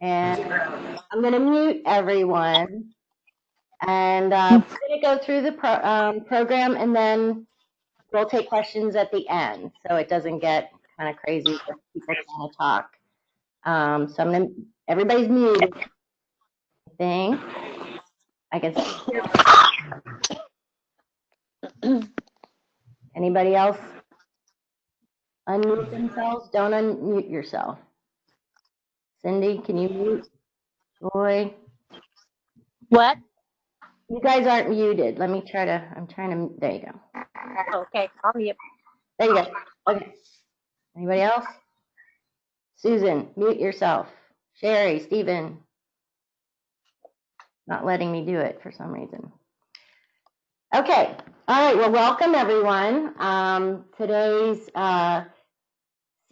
And I'm going to mute everyone. And we're going to go through the program, and then we'll take questions at the end, so it doesn't get kind of crazy for people trying to talk. So I'm going to, everybody's muted, I think. I can see. Anybody else unmute themselves? Don't unmute yourself. Cindy, can you mute? Joy? What? You guys aren't muted. Let me try to, I'm trying to, there you go. Okay, I'll mute. There you go. Okay. Anybody else? Susan, mute yourself. Sherry, Stephen. Not letting me do it for some reason. Okay. All right. Well, welcome everyone. Today's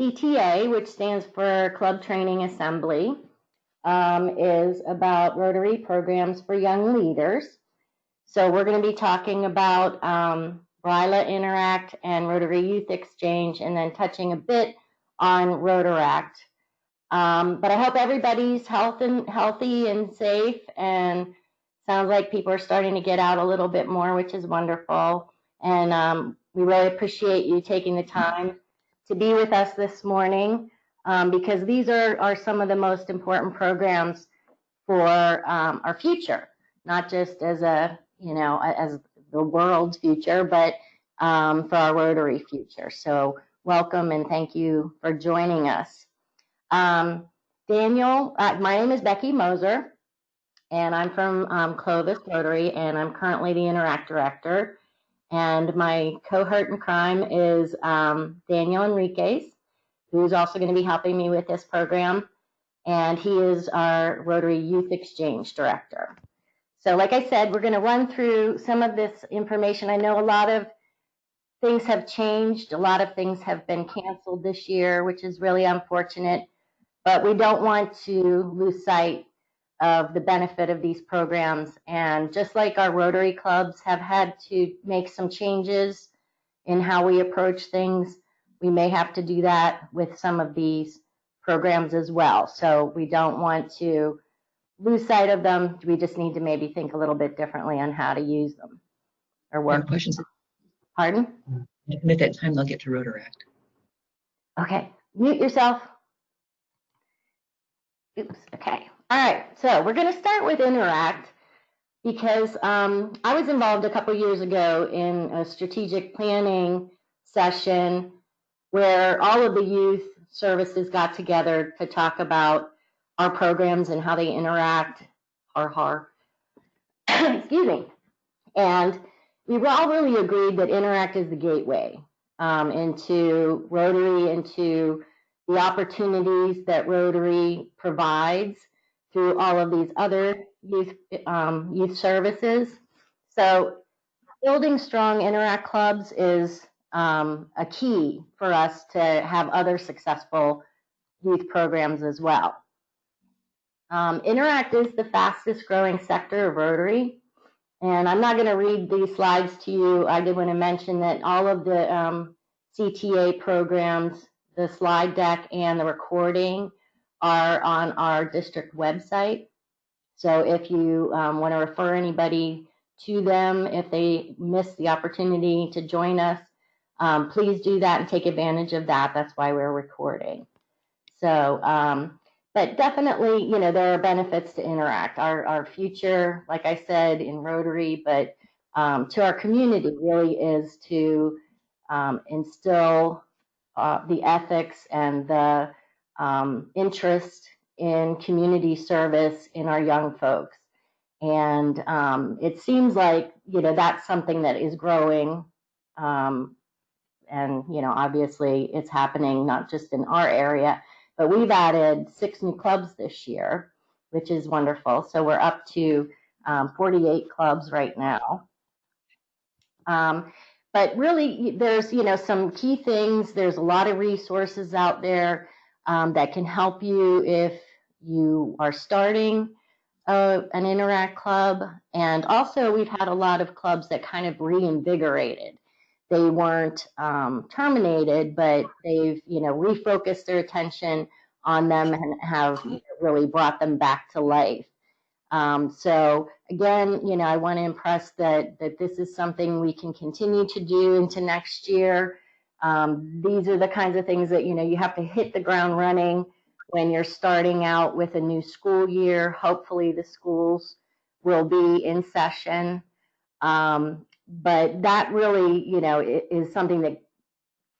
CTA, which stands for Club Training Assembly, is about Rotary programs for young leaders. So we're going to be talking about RYLA Interact and Rotary Youth Exchange, and then touching a bit on Rotaract. But I hope everybody's healthy and safe, and sounds like people are starting to get out a little bit more, which is wonderful. And we really appreciate you taking the time to be with us this morning, because these are some of the most important programs for our future, not just as as the world's future, but for our Rotary future. So welcome and thank you for joining us. Daniel, my name is Becky Moser, and I'm from Clovis Rotary, and I'm currently the Interact Director. And my cohort in crime is Daniel Enriquez, who's also going to be helping me with this program, and he is our Rotary Youth Exchange Director. So like I said, we're going to run through some of this information. I know a lot of things have changed. A lot of things have been canceled this year, which is really unfortunate. But we don't want to lose sight of the benefit of these programs. And just like our Rotary clubs have had to make some changes in how we approach things, we may have to do that with some of these programs as well. So we don't want to lose sight of them. We just need to maybe think a little bit differently on how to use them or work. Questions? Pardon? And at that time, they'll get to Rotaract. Okay, mute yourself. Oops, okay. All right, so we're going to start with Interact, because I was involved a couple years ago in a strategic planning session where all of the youth services got together to talk about our programs and how they interact, excuse me. And we all really agreed that Interact is the gateway into Rotary, into the opportunities that Rotary provides through all of these other youth services. So building strong Interact clubs is a key for us to have other successful youth programs as well. Interact is the fastest growing sector of Rotary. And I'm not going to read these slides to you. I did want to mention that all of the CTA programs, the slide deck and the recording are on our district website. So if you want to refer anybody to them, if they miss the opportunity to join us, please do that and take advantage of that. That's why we're recording. So, but definitely, there are benefits to Interact. Our future, like I said, in Rotary, but to our community really is to instill the ethics and the interest in community service in our young folks. And it seems like, that's something that is growing. And, obviously it's happening not just in our area, but we've added 6 new clubs this year, which is wonderful. So we're up to 48 clubs right now. But really, there's, some key things. There's a lot of resources out there that can help you if you are starting an Interact club. And also, we've had a lot of clubs that kind of reinvigorated. They weren't terminated, but they've, refocused their attention on them and have really brought them back to life. So again, I want to impress that this is something we can continue to do into next year. These are the kinds of things that, you have to hit the ground running when you're starting out with a new school year. Hopefully the schools will be in session. But that really, is something that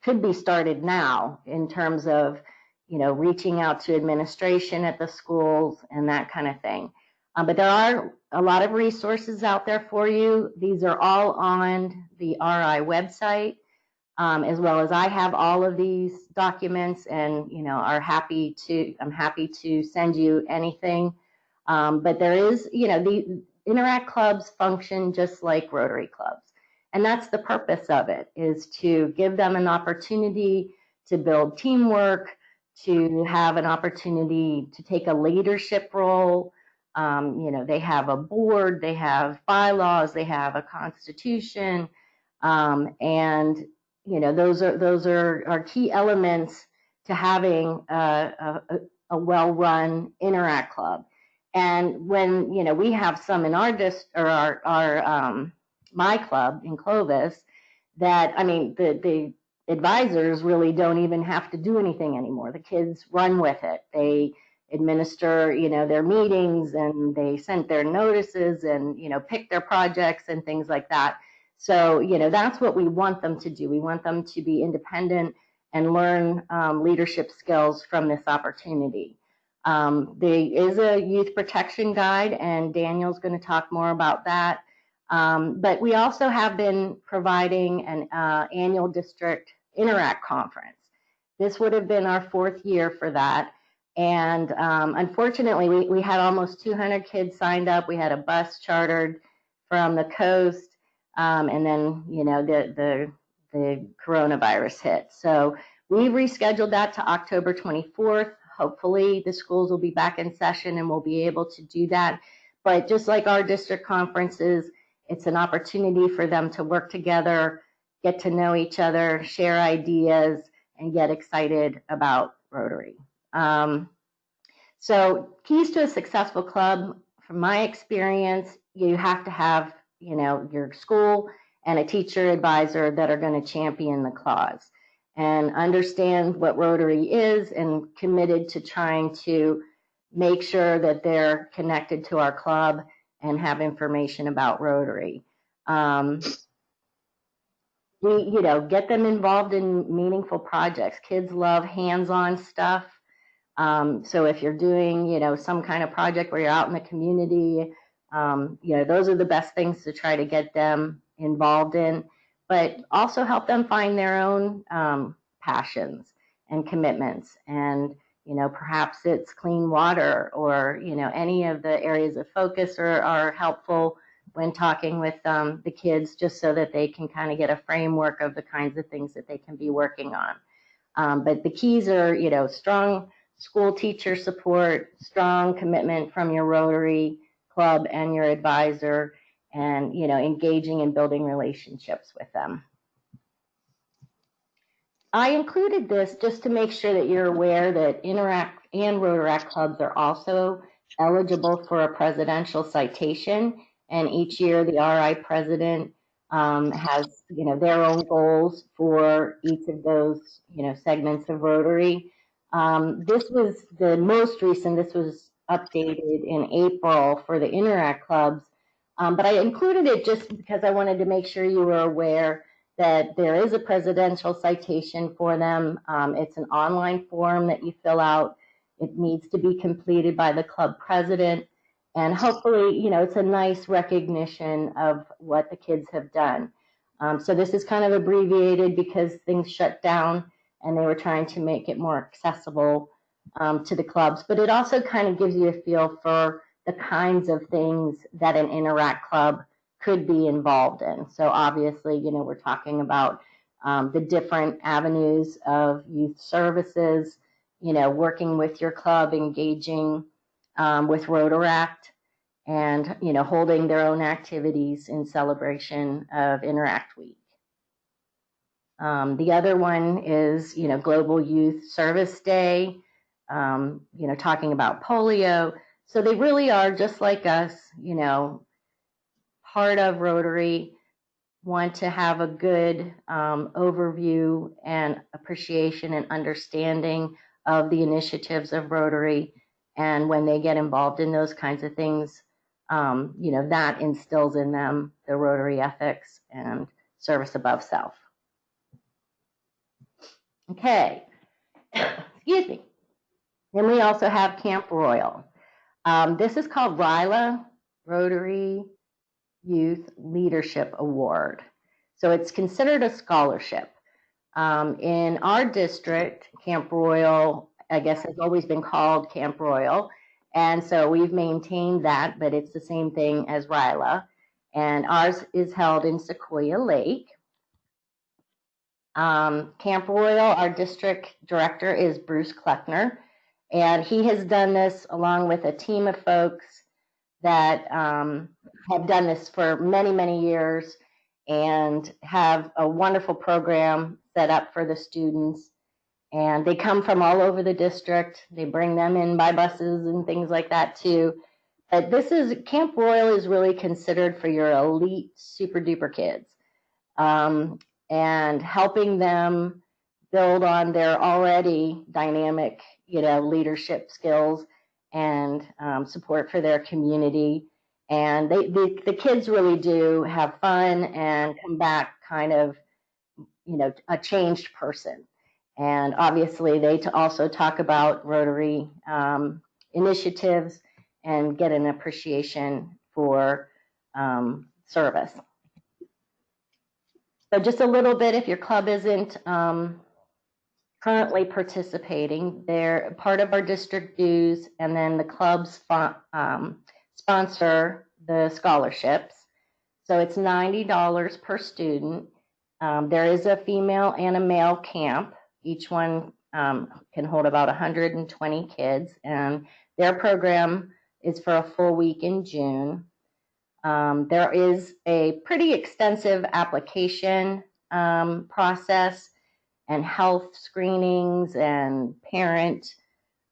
could be started now in terms of, reaching out to administration at the schools and that kind of thing. But there are a lot of resources out there for you. These are all on the RI website, as well as I have all of these documents and, I'm happy to send you anything. But there is, the Interact clubs function just like Rotary clubs. And that's the purpose of it, is to give them an opportunity to build teamwork, to have an opportunity to take a leadership role. They have a board, they have bylaws, they have a constitution, and those are key elements to having a well-run Interact club. And when we have some in our my club in Clovis, that the advisors really don't even have to do anything anymore. The kids run with it. They administer, their meetings, and they send their notices and, pick their projects and things like that. So, that's what we want them to do. We want them to be independent and learn leadership skills from this opportunity. There is a youth protection guide, and Daniel's going to talk more about that. But we also have been providing an annual district Interact conference. This would have been our 4th year for that. And unfortunately, we had almost 200 kids signed up. We had a bus chartered from the coast, and then, the coronavirus hit. So we rescheduled that to October 24th. Hopefully the schools will be back in session and we'll be able to do that. But just like our district conferences, it's an opportunity for them to work together, get to know each other, share ideas, and get excited about Rotary. So keys to a successful club, from my experience, you have to have, your school and a teacher advisor that are going to champion the cause and understand what Rotary is and committed to trying to make sure that they're connected to our club and have information about Rotary. We, get them involved in meaningful projects. Kids love hands-on stuff. So if you're doing, some kind of project where you're out in the community, those are the best things to try to get them involved in, but also help them find their own passions and commitments. And, perhaps it's clean water or, any of the areas of focus are helpful when talking with the kids, just so that they can kind of get a framework of the kinds of things that they can be working on. But the keys are, strong school teacher support, strong commitment from your Rotary club and your advisor, and, engaging and building relationships with them. I included this just to make sure that you're aware that Interact and Rotaract clubs are also eligible for a presidential citation. And each year the RI president has, their own goals for each of those, segments of Rotary. This was the most recent. This was updated in April for the Interact clubs. But I included it just because I wanted to make sure you were aware that there is a presidential citation for them. It's an online form that you fill out. It needs to be completed by the club president. And hopefully, it's a nice recognition of what the kids have done. So this is kind of abbreviated because things shut down and they were trying to make it more accessible to the clubs. But it also kind of gives you a feel for the kinds of things that an Interact club could be involved in. So obviously, we're talking about the different avenues of youth services, working with your club, engaging with Rotaract, and, holding their own activities in celebration of Interact Week. The other one is, Global Youth Service Day. you know, talking about polio. So they really are just like us, you know, part of Rotary, want to have a good overview and appreciation and understanding of the initiatives of Rotary. And when they get involved in those kinds of things, you know, that instills in them the Rotary ethics and service above self. Okay, excuse me. Then we also have Camp Royal. This is called RYLA, Rotary Youth Leadership Award. So it's considered a scholarship. In our district, Camp Royal, I guess, has always been called Camp Royal. And so we've maintained that, but it's the same thing as RYLA. And ours is held in Sequoia Lake. Camp Royal, our district director is Bruce Kleckner. And he has done this along with a team of folks that have done this for many, many years and have a wonderful program set up for the students. And they come from all over the district. They bring them in by buses and things like that too. But this is, Camp Royal is really considered for your elite, super duper kids, and helping them build on their already dynamic, you know, leadership skills and support for their community. And the kids really do have fun and come back kind of, you know, a changed person. And obviously they also talk about Rotary initiatives and get an appreciation for service. So just a little bit, if your club isn't currently participating, they're part of our district dues, and then the clubs sponsor the scholarships. So it's $90 per student. There is a female and a male camp. Each one can hold about 120 kids, and their program is for a full week in June. There is a pretty extensive application process and health screenings and parent,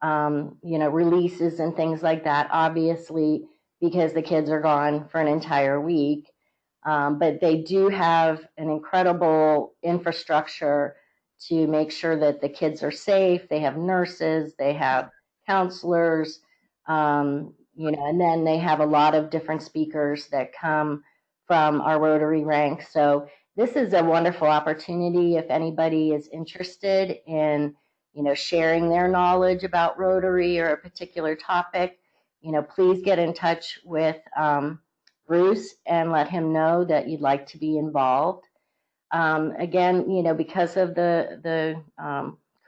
you know, releases and things like that, obviously, because the kids are gone for an entire week. But they do have an incredible infrastructure to make sure that the kids are safe. They have nurses, they have counselors, you know, and then they have a lot of different speakers that come from our Rotary ranks. So this is a wonderful opportunity if anybody is interested in, you know, sharing their knowledge about Rotary or a particular topic. You know, please get in touch with Bruce and let him know that you'd like to be involved. Again, you know, because of the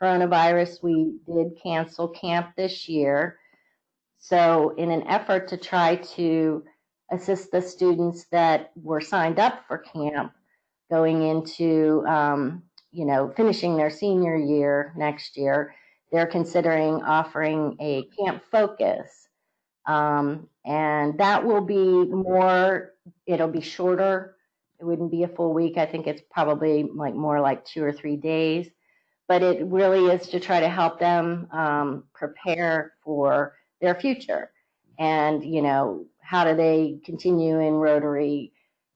coronavirus, we did cancel camp this year. So in an effort to try to assist the students that were signed up for camp going into, you know, finishing their senior year next year, they're considering offering a camp focus. And that will be more, it'll be shorter. It wouldn't be a full week. I think it's probably like more like 2 or 3 days. But it really is to try to help them prepare for their future. And, you know, how do they continue in Rotary?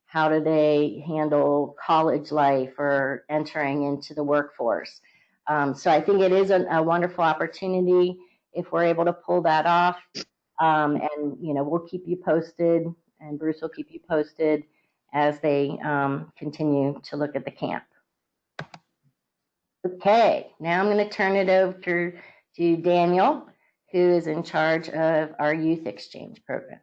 How do they handle college life or entering into the workforce? So I think it is a wonderful opportunity if we're able to pull that off. And, you know, we'll keep you posted, and Bruce will keep you posted as they continue to look at the camp. Okay, now I'm going to turn it over to Daniel, who is in charge of our Youth Exchange program.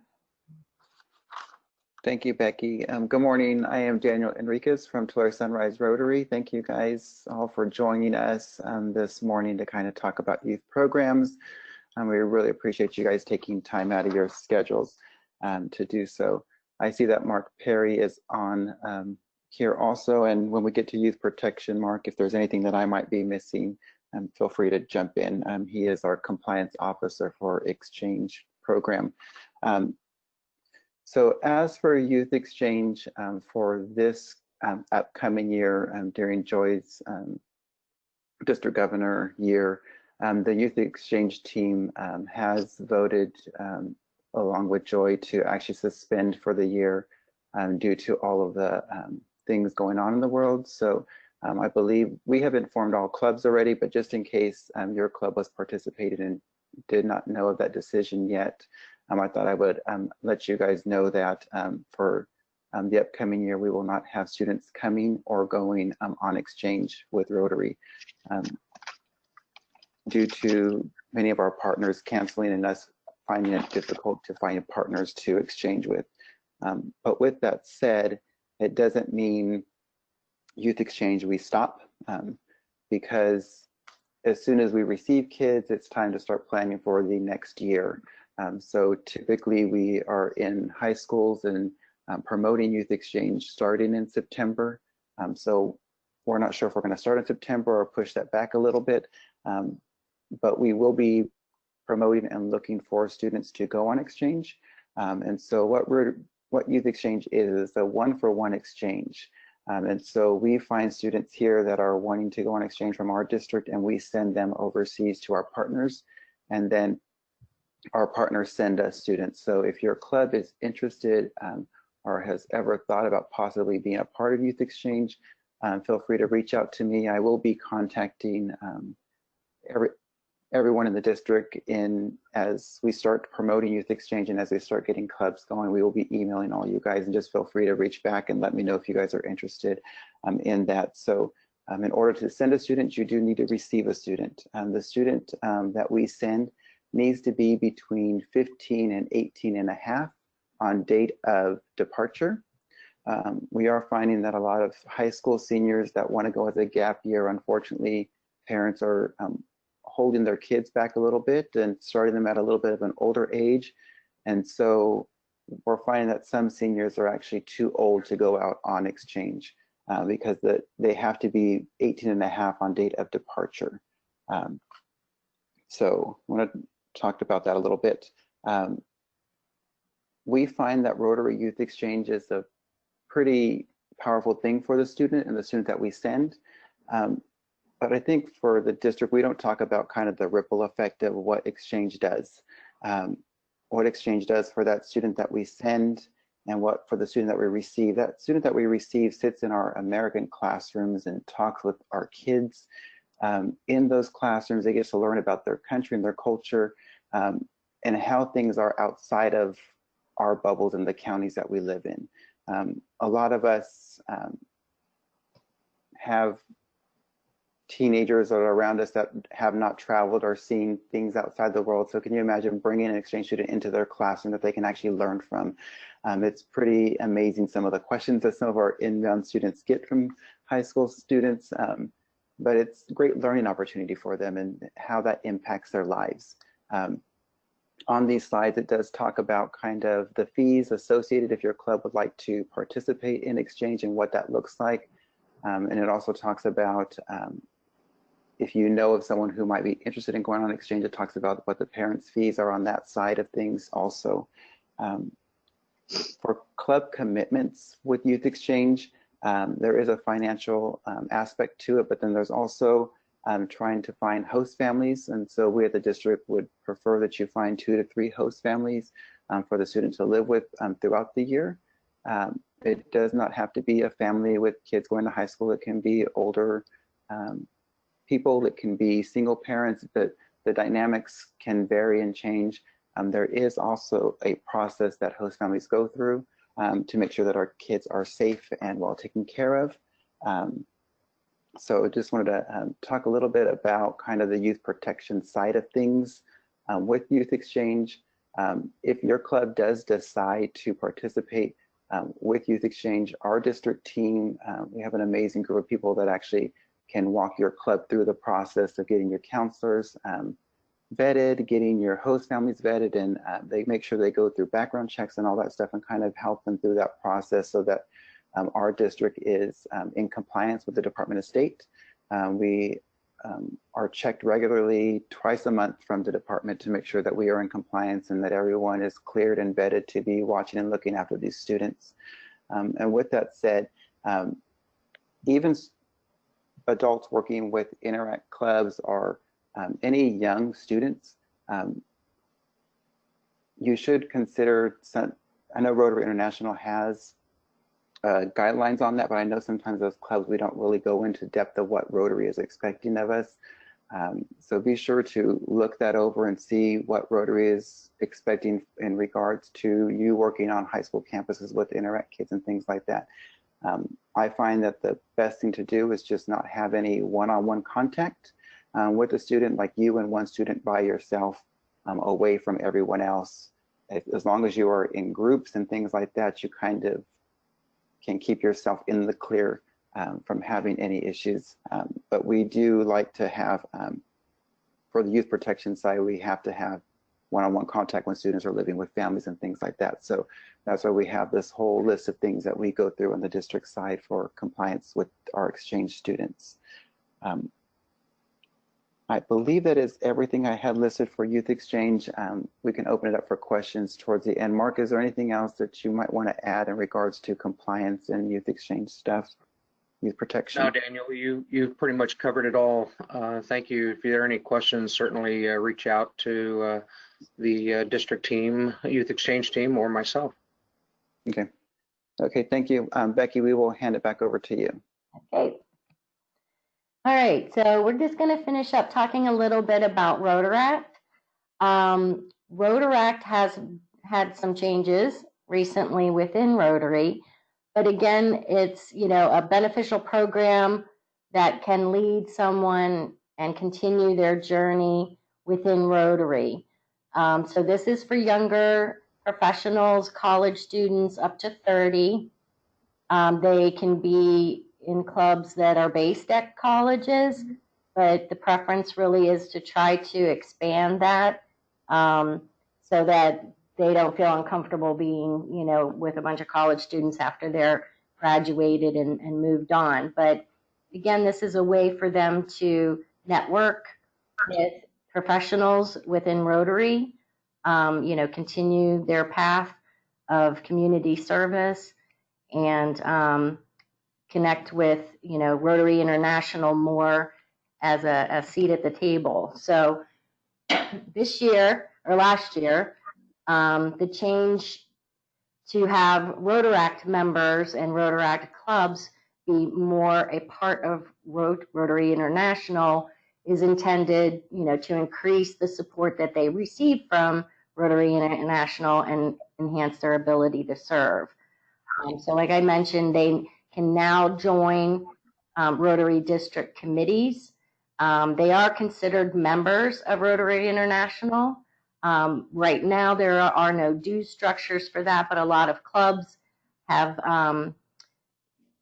Thank you, Becky. Good morning. I am Daniel Enriquez from Tulare Sunrise Rotary. Thank you guys all for joining us this morning to kind of talk about youth programs. We really appreciate you guys taking time out of your schedules to do so. I see that Mark Perry is on here also, and when we get to youth protection, Mark, if there's anything that I might be missing, feel free to jump in. He is our compliance officer for Exchange program. So as for Youth Exchange for this upcoming year during Joy's district governor year, The Youth Exchange team has voted, along with Joy, to actually suspend for the year due to all of the things going on in the world. So I believe we have informed all clubs already, but just in case your club was participating and did not know of that decision yet, I thought I would let you guys know that for the upcoming year, we will not have students coming or going on exchange with Rotary due to many of our partners canceling and us finding it difficult to find partners to exchange with. But with that said, it doesn't mean Youth Exchange we stop, because as soon as we receive kids, it's time to start planning for the next year. So typically we are in high schools and promoting Youth Exchange starting in September. So we're not sure if we're going to start in September or push that back a little bit, but we will be promoting and looking for students to go on exchange. And so what Youth Exchange is a one-for-one exchange. And so we find students here that are wanting to go on exchange from our district, and we send them overseas to our partners, and then our partners send us students. So if your club is interested or has ever thought about possibly being a part of Youth Exchange, feel free to reach out to me. I will be contacting everyone in the district as we start promoting Youth Exchange, and as they start getting clubs going, we will be emailing all you guys, and just feel free to reach back and let me know if you guys are interested in that. So in order to send a student, you do need to receive a student. The student that we send needs to be between 15 and 18 and a half on date of departure. We are finding that a lot of high school seniors that want to go as a gap year, unfortunately, parents are holding their kids back a little bit and starting them at a little bit of an older age. And so we're finding that some seniors are actually too old to go out on exchange because they have to be 18 and a half on date of departure. So I want to talk about that a little bit. We find that Rotary Youth Exchange is a pretty powerful thing for the student and the student that we send. But I think for the district, we don't talk about kind of the ripple effect of what exchange does. What exchange does for that student that we send, and what for the student that we receive. That student that we receive sits in our American classrooms and talks with our kids. In those classrooms, they get to learn about their country and their culture, and how things are outside of our bubbles in the counties that we live in. A lot of us have teenagers that are around us that have not traveled or seen things outside the world. So can you imagine bringing an exchange student into their classroom that they can actually learn from? It's pretty amazing, some of the questions that some of our inbound students get from high school students, but it's a great learning opportunity for them and how that impacts their lives. On these slides, it does talk about kind of the fees associated if your club would like to participate in exchange and what that looks like. And it also talks about if you know of someone who might be interested in going on exchange, it talks about what the parents' fees are on that side of things also. For club commitments with Youth Exchange, there is a financial aspect to it, but then there's also trying to find host families. And so we at the district would prefer that you find 2 to 3 host families for the student to live with throughout the year. It does not have to be a family with kids going to high school. It can be older people. It can be single parents, but the dynamics can vary and change. There is also a process that host families go through to make sure that our kids are safe and well taken care of. So I just wanted to talk a little bit about kind of the youth protection side of things with Youth Exchange. If your club does decide to participate with Youth Exchange, our district team, we have an amazing group of people that actually can walk your club through the process of getting your counselors vetted, getting your host families vetted, and they make sure they go through background checks and all that stuff and kind of help them through that process so that our district is in compliance with the Department of State. We are checked regularly twice a month from the department to make sure that we are in compliance and that everyone is cleared and vetted to be watching and looking after these students. And with that said, even adults working with Interact clubs are any young students, you should consider I know Rotary International has guidelines on that, but I know sometimes those clubs, we don't really go into depth of what Rotary is expecting of us. So be sure to look that over and see what Rotary is expecting in regards to you working on high school campuses with Interact kids and things like that. I find that the best thing to do is just not have any one-on-one contact with a student, like you and one student by yourself, away from everyone else. As long as you are in groups and things like that, you kind of can keep yourself in the clear from having any issues. But we do like to have, for the youth protection side, we have to have one-on-one contact when students are living with families and things like that. So that's why we have this whole list of things that we go through on the district side for compliance with our exchange students. I believe that is everything I had listed for Youth Exchange. We can open it up for questions towards the end. Mark, is there anything else that you might want to add in regards to compliance and Youth Exchange stuff, youth protection? No, Daniel, you've pretty much covered it all. Thank you. If there are any questions, certainly reach out to the district team, Youth Exchange team, or myself. Okay. Okay, thank you. Becky, we will hand it back over to you. Okay. All right, so we're just going to finish up talking a little bit about Rotaract. Rotaract has had some changes recently within Rotary, but again, it's, you know, a beneficial program that can lead someone and continue their journey within Rotary. So this is for younger professionals, college students up to 30. They can be in clubs that are based at colleges, but the preference really is to try to expand that so that they don't feel uncomfortable being, you know, with a bunch of college students after they're graduated and moved on. But again, this is a way for them to network with professionals within Rotary, you know, continue their path of community service and connect with, you know, Rotary International more as a seat at the table. So this year, or last year, the change to have Rotaract members and Rotaract clubs be more a part of Rotary International is intended, you know, to increase the support that they receive from Rotary International and enhance their ability to serve. So like I mentioned, they can now join Rotary District committees. They are considered members of Rotary International. Right now, there are no dues structures for that, but a lot of clubs have,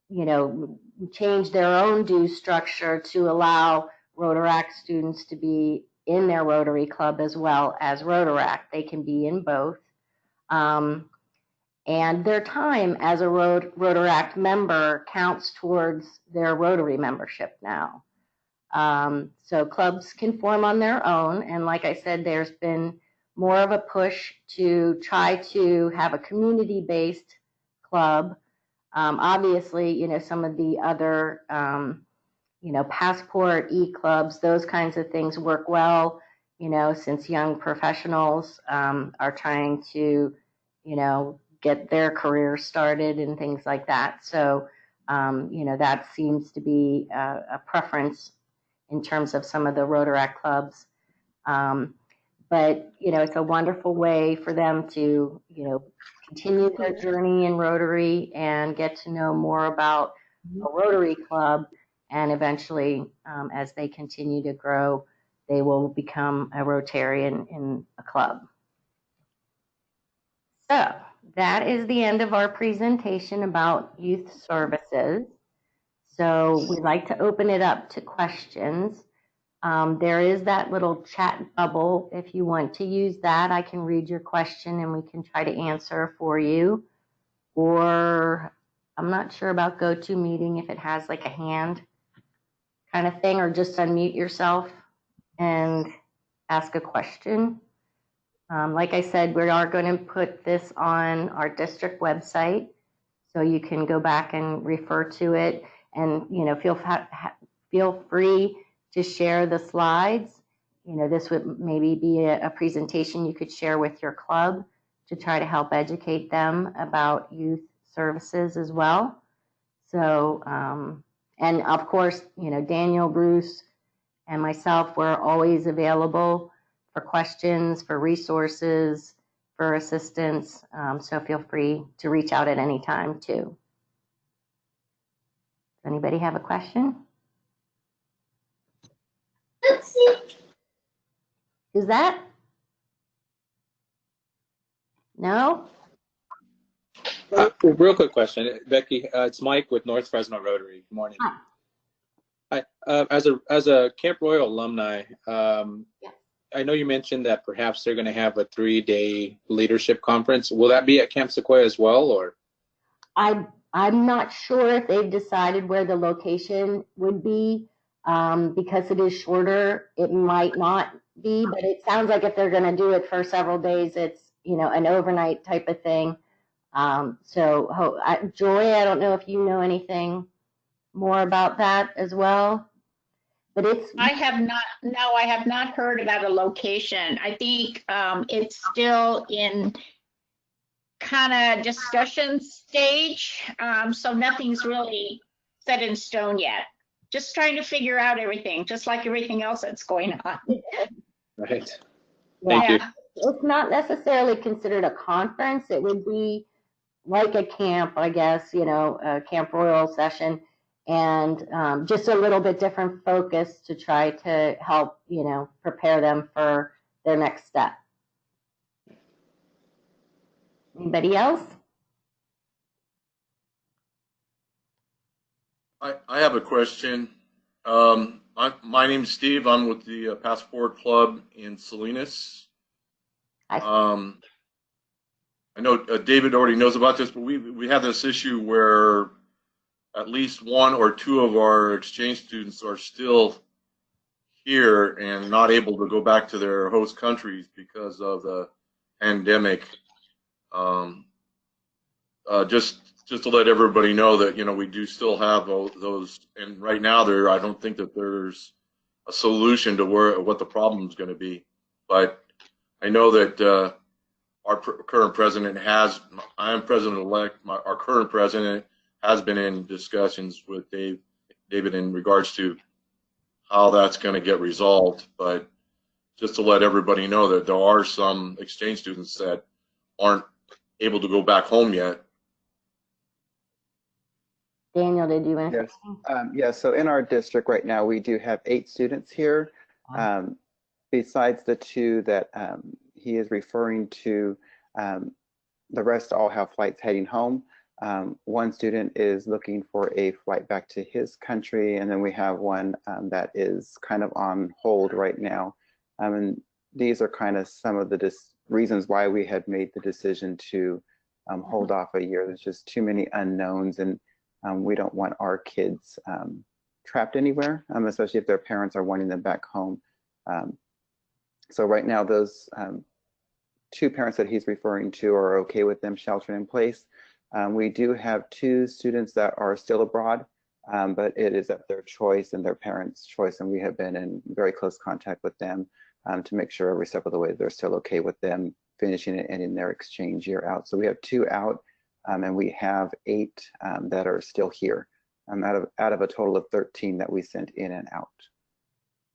you know, changed their own dues structure to allow Rotaract students to be in their Rotary club as well as Rotaract. They can be in both. And their time as a Rotaract member counts towards their Rotary membership now. So clubs can form on their own. And like I said, there's been more of a push to try to have a community-based club. Obviously, you know, some of the other, you know, passport, e-clubs, those kinds of things work well, you know, since young professionals are trying to, you know, get their career started and things like that. So, you know, that seems to be a preference in terms of some of the Rotaract clubs. But, you know, it's a wonderful way for them to, you know, continue their journey in Rotary and get to know more about a Rotary club. And eventually, as they continue to grow, they will become a Rotarian in a club. So that is the end of our presentation about youth services. So we'd like to open it up to questions. There is that little chat bubble. If you want to use that, I can read your question and we can try to answer for you. Or I'm not sure about GoToMeeting, if it has like a hand kind of thing, or just unmute yourself and ask a question. Like I said, we are going to put this on our district website, so you can go back and refer to it. And, you know, feel free to share the slides this would maybe be a presentation you could share with your club to try to help educate them about youth services as well. So, and of course, Daniel, Bruce, and myself, we're always available for questions, for resources, for assistance. So feel free to reach out at any time too. Does anybody have a question? Is that? No? Real quick question, Becky. It's Mike with North Fresno Rotary. Good morning. Hi. As a Camp Royal alumni, Yeah. I know you mentioned that perhaps they're going to have a 3-day leadership conference. Will that be at Camp Sequoia as well, or? I'm not sure if they've decided where the location would be. Because it is shorter, it might not be, but it sounds like if they're going to do it for several days, it's, an overnight type of thing. Joy, I don't know if you know anything more about that as well, but I have not heard about a location. I think it's still in kind of discussion stage. So nothing's really set in stone yet. Just trying to figure out everything, just like everything else that's going on. Right. yeah, Thank you. it's not necessarily considered a conference. It would be like a camp, I guess, a Camp Royal session, and just a little bit different focus to try to help, prepare them for their next step. Anybody else? I have a question. My name's Steve. I'm with the Passport Club in Salinas. Hi. I know David already knows about this, but we have this issue where at least 1 or 2 of our exchange students are still here and not able to go back to their host countries because of the pandemic. Just to let everybody know that, we do still have those, and right now I don't think that there's a solution to what the problem is going to be. But I know that our current president I am president-elect, our current president has been in discussions with David in regards to how that's going to get resolved. But just to let everybody know that there are some exchange students that aren't able to go back home yet. Daniel, did you want to? Yes. So in our district right now, we do have 8 students here. Besides the 2 that he is referring to, the rest all have flights heading home. 1 student is looking for a flight back to his country, and then we have 1 that is kind of on hold right now. And these are kind of some of the reasons why we had made the decision to hold off a year. There's just too many unknowns, and we don't want our kids trapped anywhere, especially if their parents are wanting them back home. So right now, those 2 parents that he's referring to are okay with them sheltering in place. We do have 2 students that are still abroad, but it is at their choice and their parents' choice, and we have been in very close contact with them to make sure every step of the way they're still okay with them finishing and ending their exchange year out. So we have 2 out. And we have 8 that are still here out of a total of 13 that we sent in and out.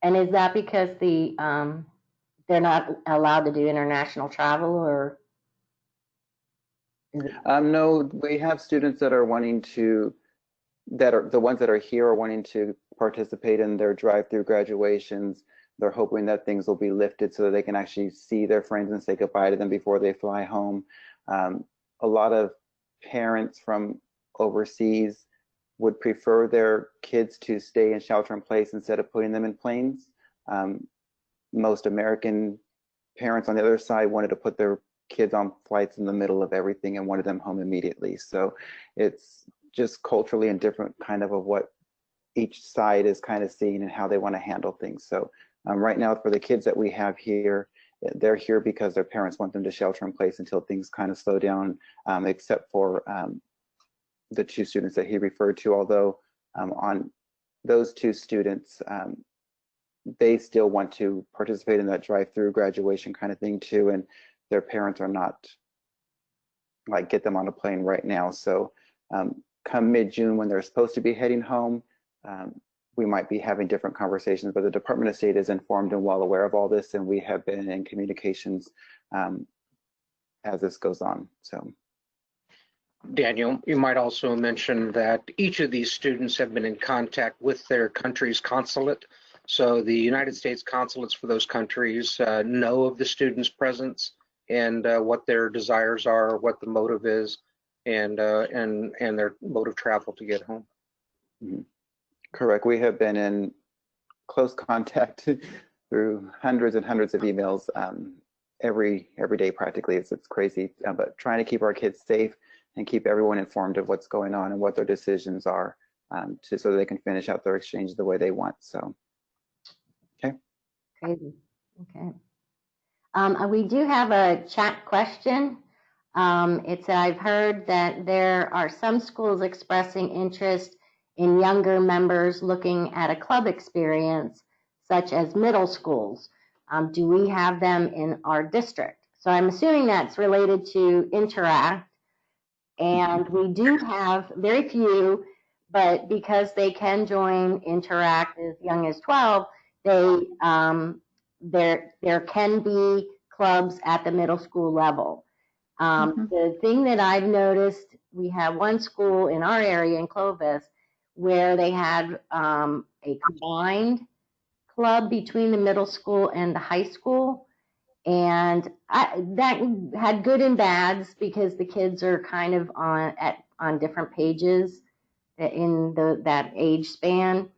And is that because they're not allowed to do international travel, or? No, we have students that are wanting to, that are the ones that are here are wanting to participate in their drive-through graduations. They're hoping that things will be lifted so that they can actually see their friends and say goodbye to them before they fly home. A lot of parents from overseas would prefer their kids to stay in shelter in place instead of putting them in planes. Most American parents on the other side wanted to put their kids on flights in the middle of everything and wanted them home immediately. So it's just culturally and different kind of what each side is kind of seeing and how they want to handle things. So right now for the kids that we have here, they're here because their parents want them to shelter in place until things kind of slow down, except for the 2 students that he referred to, although on those 2 students, they still want to participate in that drive-through graduation kind of thing too, and their parents are not like get them on a plane right now. So come mid-June when they're supposed to be heading home, we might be having different conversations, but the Department of State is informed and well aware of all this, and we have been in communications as this goes on. So, Daniel, you might also mention that each of these students have been in contact with their country's consulate. So the United States consulates for those countries know of the students' presence and what their desires are, what the motive is, and their mode of travel to get home. Mm-hmm. Correct. We have been in close contact through hundreds and hundreds of emails every day practically. It's crazy, but trying to keep our kids safe and keep everyone informed of what's going on and what their decisions are, so they can finish out their exchange the way they want. So, okay. Crazy. Okay. We do have a chat question. It's I've heard that there are some schools expressing interest in younger members looking at a club experience, such as middle schools. Do we have them in our district? So I'm assuming that's related to Interact. And we do have very few, but because they can join Interact as young as 12, they there can be clubs at the middle school level. The thing that I've noticed, we have one school in our area in Clovis where they had a combined club between the middle school and the high school. And that had good and bads because the kids are kind of on different pages in that age span.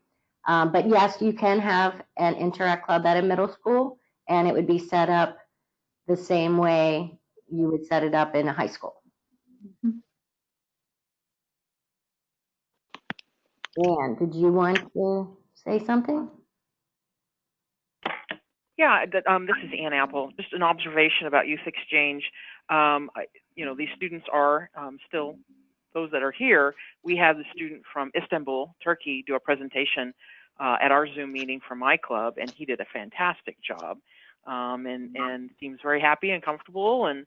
But yes, you can have an Interact club at a middle school, and it would be set up the same way you would set it up in a high school. Anne, did you want to say something? Yeah, this is Ann Apple. Just an observation about Youth Exchange. These students are still those that are here. We had the student from Istanbul, Turkey, do a presentation at our Zoom meeting for my club, and he did a fantastic job, and seems very happy and comfortable, and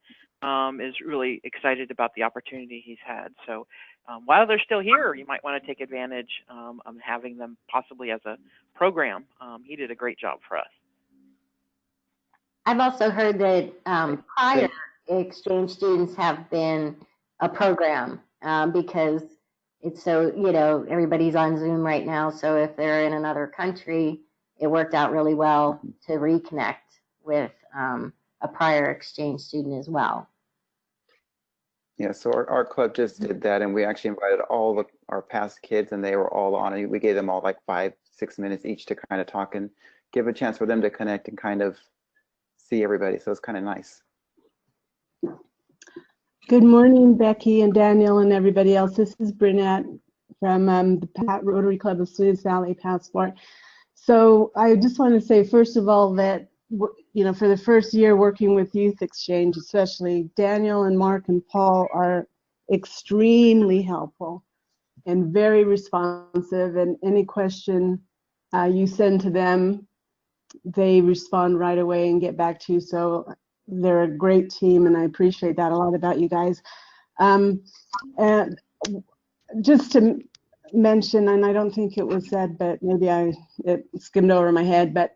is really excited about the opportunity he's had. So while they're still here, you might want to take advantage of having them possibly as a program. He did a great job for us. I've also heard that prior exchange students have been a program because it's so, everybody's on Zoom right now. So if they're in another country, it worked out really well to reconnect with a prior exchange student as well. Yeah, so our club just did that, and we actually invited all our past kids, and they were all on it. We gave them all like 5-6 minutes each to kind of talk and give a chance for them to connect and kind of see everybody. So it's kind of nice. Good morning, Becky and Daniel and everybody else. This is Burnett from the Rotary Club of Smooth Valley Passport. So I just want to say, first of all, that for the first year working with Youth Exchange, especially Daniel and Mark and Paul are extremely helpful and very responsive. And any question you send to them, they respond right away and get back to you. So they're a great team, and I appreciate that a lot about you guys. And just to mention, and I don't think it was said, but maybe it skimmed over my head, but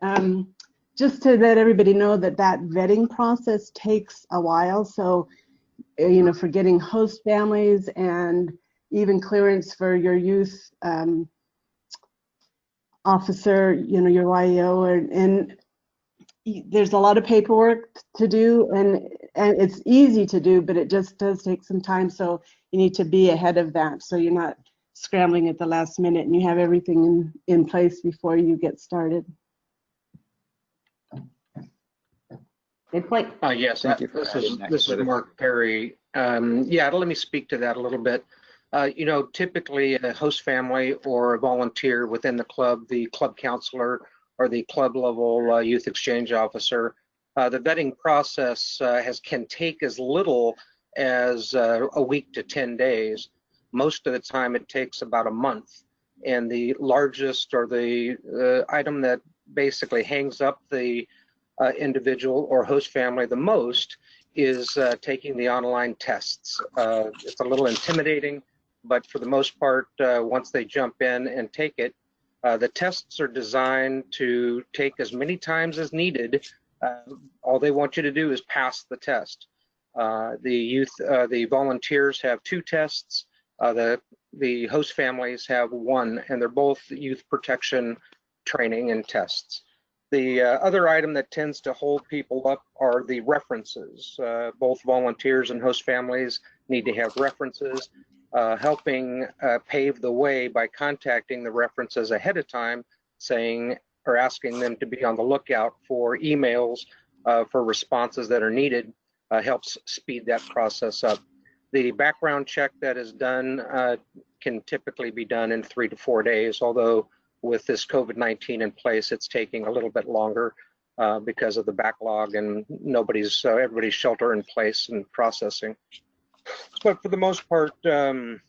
just to let everybody know that vetting process takes a while. So, for getting host families and even clearance for your youth officer, your YEO, and there's a lot of paperwork to do, and it's easy to do, but it just does take some time. So you need to be ahead of that, so you're not scrambling at the last minute, and you have everything in place before you get started. Good point. Yes, this is Mark Perry. Let me speak to that a little bit. Typically a host family or a volunteer within the club counselor or the club level youth exchange officer, the vetting process can take as little as a week to 10 days. Most of the time it takes about a month. And the largest or the item that basically hangs up the individual or host family the most is taking the online tests. It's a little intimidating, but for the most part, once they jump in and take it, the tests are designed to take as many times as needed. All they want you to do is pass the test. The volunteers have 2 tests. The host families have 1, and they're both youth protection training and tests. The other item that tends to hold people up are the references. Both volunteers and host families need to have references, helping pave the way by contacting the references ahead of time, saying or asking them to be on the lookout for emails for responses that are needed, helps speed that process up. The background check that is done can typically be done in 3 to 4 days, although with this COVID-19 in place, it's taking a little bit longer because of the backlog and everybody's shelter in place and processing. But for the most part, the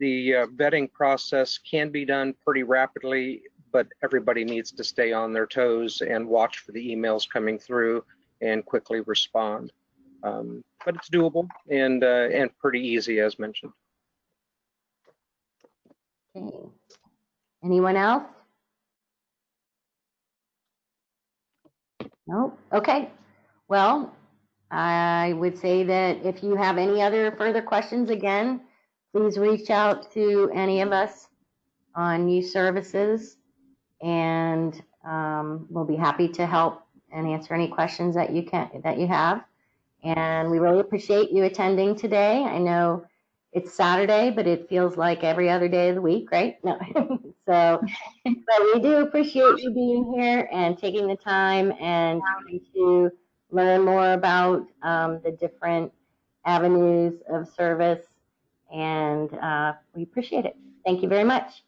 vetting process can be done pretty rapidly, but everybody needs to stay on their toes and watch for the emails coming through and quickly respond. But it's doable and pretty easy, as mentioned. Okay. Anyone else? No? Okay. Well, I would say that if you have any other further questions, again, please reach out to any of us on youth services, and we'll be happy to help and answer any questions that you have. And we really appreciate you attending today. I know it's Saturday, but it feels like every other day of the week, right? No. So, but we do appreciate you being here and taking the time and trying to learn more about the different avenues of service, and we appreciate it. Thank you very much.